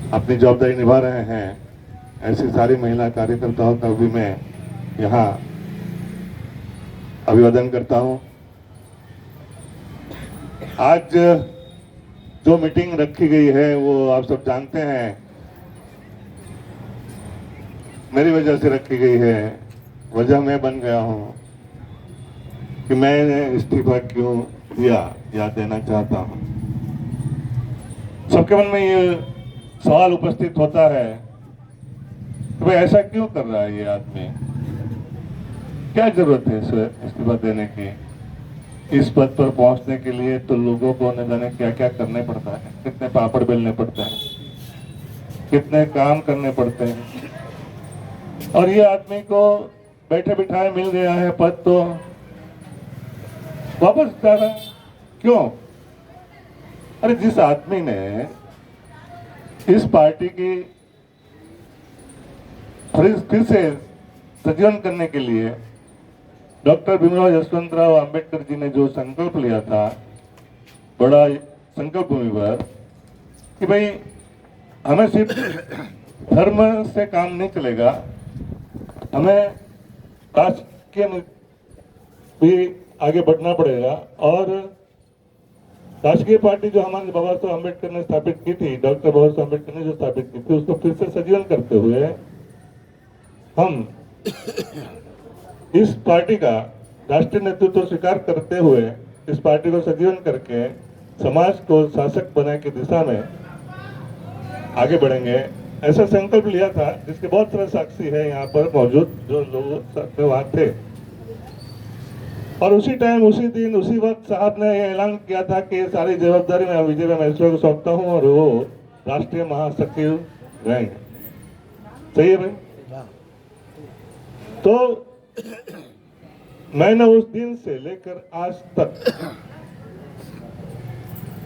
अपनी जवाबदारी निभा रहे हैं, ऐसी सारी महिला कार्यकर्ताओं का भी मैं यहाँ अभिवादन करता हूँ। आज जो मीटिंग रखी गई है वो आप सब जानते हैं मेरी वजह से रखी गई है। वजह मैं बन गया हूँ कि मैंने इस्तीफा क्यों दिया या देना चाहता हूँ। सबके मन में ये सवाल उपस्थित होता है कि भाई ऐसा क्यों कर रहा है ये आदमी, क्या जरूरत है इसे इस्तीफा देने की। इस पद पर पहुंचने के लिए तो लोगों को न जाने क्या क्या करने पड़ता है, कितने पापड़ बेलने पड़ते हैं, कितने काम करने पड़ते हैं, और ये आदमी को बैठे बिठाए मिल गया है पद तो वापस जा रहा है। क्यों? अरे जिस आदमी ने इस पार्टी की फिर से सजीवन करने के लिए डॉक्टर भीमराव यशवंतराव अंबेडकर जी ने जो संकल्प लिया था बड़ा संकल्प भूमि पर कि भाई हमें सिर्फ धर्म से काम नहीं चलेगा, हमें राष्ट्र के भी आगे बढ़ना पड़ेगा। और राष्ट्रीय पार्टी जो हमारे बाबा साहब अम्बेडकर ने स्थापित की थी, डॉक्टर बाबा साहब अम्बेडकर ने जो स्थापित की थी, उसको फिर से सजीवन करते हुए हम इस पार्टी का राष्ट्रीय नेतृत्व स्वीकार करते हुए इस पार्टी को सजीवन करके समाज को शासक बनाने की दिशा में आगे बढ़ेंगे, ऐसा संकल्प लिया था जिसके बहुत सारे साक्षी है यहाँ पर मौजूद जो लोग वहां थे। और उसी टाइम, उसी दिन, उसी वक्त साहब ने यह ऐलान किया था कि सारी जवाबदारी मैं विजय महेश्वर को सौंपता हूँ और वो राष्ट्रीय महासचिव रहेंगे। सही है भाई? तो मैंने उस दिन से लेकर आज तक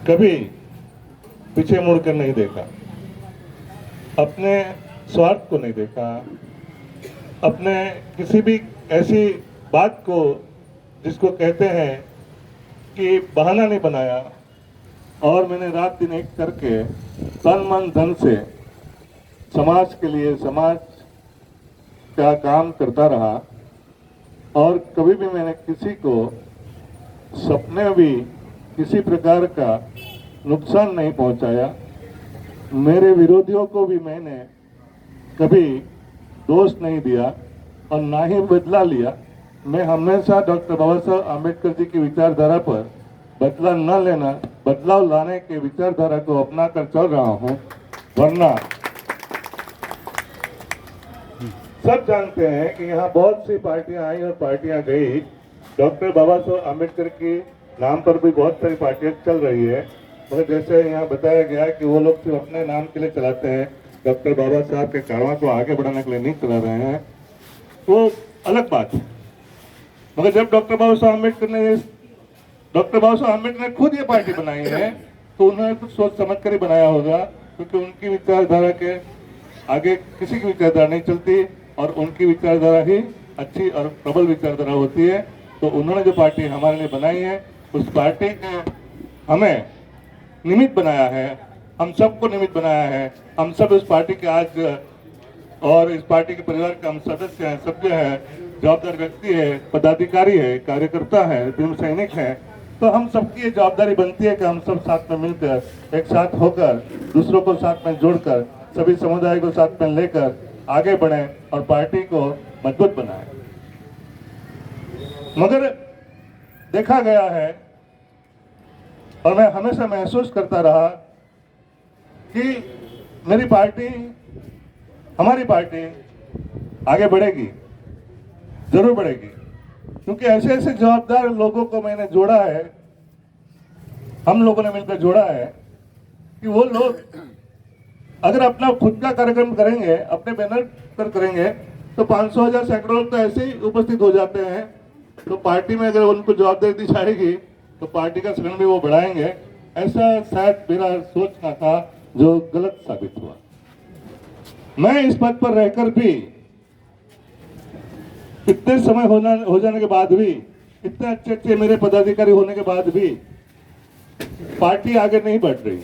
कभी पीछे मुड़कर नहीं देखा, अपने स्वार्थ को नहीं देखा, अपने किसी भी ऐसी बात को जिसको कहते हैं कि बहाना नहीं बनाया। और मैंने रात दिन एक करके तन मन धन से समाज के लिए, समाज का काम करता रहा। और कभी भी मैंने किसी को सपने में भी किसी प्रकार का नुकसान नहीं पहुंचाया। मेरे विरोधियों को भी मैंने कभी दोष नहीं दिया और ना ही बदला लिया। मैं हमेशा डॉक्टर बाबा साहब अम्बेडकर जी की विचारधारा पर बदला न लेना, बदलाव लाने के विचारधारा को अपना कर चल रहा हूं। वरना सब जानते हैं कि यहाँ बहुत सी पार्टियां आई और पार्टियां गई। डॉक्टर बाबा साहब अम्बेडकर के नाम पर भी बहुत सारी पार्टियां चल रही है, मगर जैसे यहाँ बताया गया कि वो लोग सिर्फ अपने नाम के लिए चलाते हैं, डॉक्टर बाबा साहब के कारवां को आगे बढ़ाने के लिए नहीं चला रहे हैं, वो अलग बात है। मगर जब डॉक्टर बाबा साहब अम्बेडकर ने खुद ये पार्टी बनाई है तो उन्होंने कुछ सोच समझ कर ही बनाया होगा, क्योंकि उनकी विचारधारा के आगे किसी की विचारधारा नहीं चलती और उनकी विचारधारा ही अच्छी और प्रबल विचारधारा होती है। तो उन्होंने जो पार्टी हमारे लिए बनाई है, उस पार्टी ने हमें निमित्त बनाया है, हम सबको निमित्त बनाया है। हम सब इस पार्टी के आज और इस पार्टी के परिवार के हम सदस्य हैं, सभ्य हैं, जवाबदार व्यक्ति है, पदाधिकारी है, कार्यकर्ता है, भीम सैनिक है। तो हम सबकी ये जवाबदारी बनती है कि हम सब साथ में मिलकर, एक साथ होकर, दूसरों को साथ में जोड़कर, सभी समुदाय को साथ में लेकर आगे बढ़े और पार्टी को मजबूत बनाए। मगर देखा गया है और मैं हमेशा महसूस करता रहा कि मेरी पार्टी, हमारी पार्टी आगे बढ़ेगी, जरूर बढ़ेगी, क्योंकि ऐसे ऐसे जवाबदार लोगों को मैंने जोड़ा है, हम लोगों ने मिलकर जोड़ा है कि वो लोग अगर अपना खुद का कार्यक्रम करेंगे, अपने बैनर पर करेंगे, तो 500,000 सैकड़ों तो ऐसे ही उपस्थित हो जाते हैं। तो पार्टी में अगर उनको जवाबदारी दी जाएगी तो पार्टी का संगठन भी वो बढ़ाएंगे। ऐसा शायद मेरा सोचना था, जो गलत साबित हुआ। मैं इस पद पर रहकर भी, इतने समय हो जाने के बाद भी, इतने अच्छे अच्छे मेरे पदाधिकारी होने के बाद भी पार्टी आगे नहीं बढ़ रही।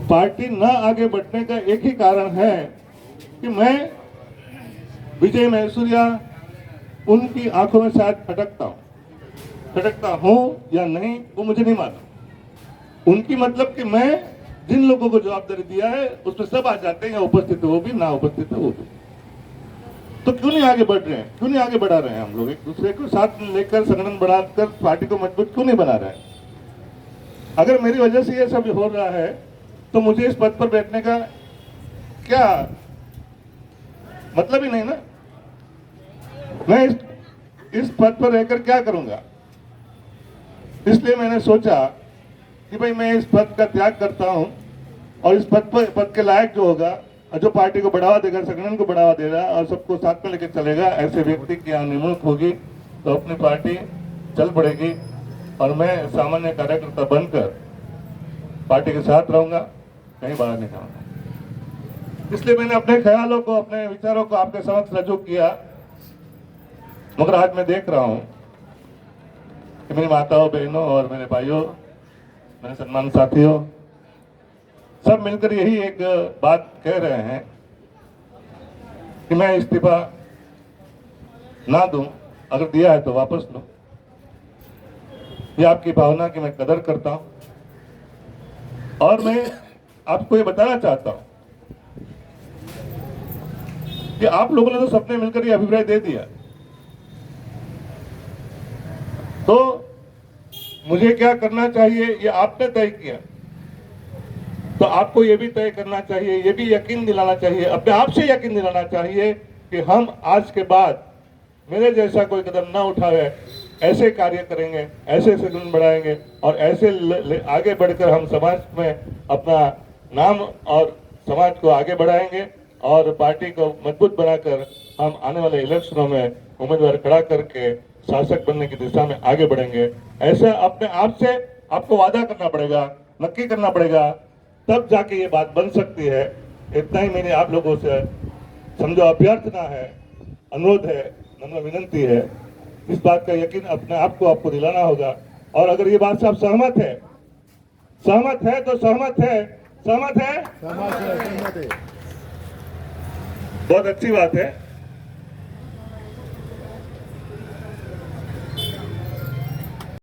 पार्टी न आगे बढ़ने का एक ही कारण है कि मैं विजय महसूरिया उनकी आंखों में शायद खटकता हूं या नहीं वो मुझे नहीं मालूम। उनकी मतलब कि मैं जिन लोगों को जवाबदारी दिया है उसमें सब आ जाते हैं, उपस्थित है वो भी, ना उपस्थित है वो भी। तो क्यों नहीं आगे बढ़ रहे हैं, क्यों नहीं आगे बढ़ा रहे हैं हम लोग, एक दूसरे को साथ लेकर संगठन बढ़ाकर पार्टी को मजबूत क्यों नहीं बना रहे हैं? अगर मेरी वजह से ये सब हो रहा है तो मुझे इस पद पर बैठने का क्या मतलब ही नहीं ना। मैं इस पद पर रहकर क्या करूंगा? इसलिए मैंने सोचा कि भाई मैं इस पद का त्याग करता हूं और इस पद के लायक जो होगा, जो पार्टी को बढ़ावा देगा, संगठन को बढ़ावा देगा और सबको साथ में लेकर चलेगा, ऐसे व्यक्ति की यहाँ निमणूक होगी तो अपनी पार्टी चल पड़ेगी और मैं सामान्य कार्यकर्ता बनकर पार्टी के साथ रहूंगा, कहीं बाहर नहीं जाऊंगा। इसलिए मैंने अपने ख्यालों को, अपने विचारों को आपके समक्ष रजू किया। मगर आज मैं देख रहा हूं कि मेरी माताओं, बहनों और मेरे भाइयों, मेरे सम्मान साथियों, सब मिलकर यही एक बात कह रहे हैं कि मैं इस्तीफा ना दूं, अगर दिया है तो वापस लो। ये आपकी भावना की मैं कदर करता हूं और मैं आपको ये बताना चाहता हूं कि आप लोगों ने तो सबने मिलकर ये अभिप्राय दे दिया, तो मुझे क्या करना चाहिए ये आपने तय किया, तो आपको ये भी तय करना चाहिए, ये भी यकीन दिलाना चाहिए, अपने आप से यकीन दिलाना चाहिए कि हम आज के बाद मेरे जैसा कोई कदम ना उठावे, ऐसे कार्य करेंगे, ऐसे संगठन बढ़ाएंगे और ऐसे आगे बढ़कर हम समाज में अपना नाम और समाज को आगे बढ़ाएंगे और पार्टी को मजबूत बनाकर हम आने वाले इलेक्शनों में उम्मीदवार खड़ा करके शासक बनने की दिशा में आगे बढ़ेंगे। ऐसा अपने आप से आपको वादा करना पड़ेगा, नक्की करना पड़ेगा, तब जाके ये बात बन सकती है। इतना ही मेरी आप लोगों से समझो अभ्यर्थना है, अनुरोध है, नम्र विनंती है। इस बात का यकीन अपने आप को आपको दिलाना होगा और अगर ये बात से आप सहमत है तो सहमत है। बहुत अच्छी बात है।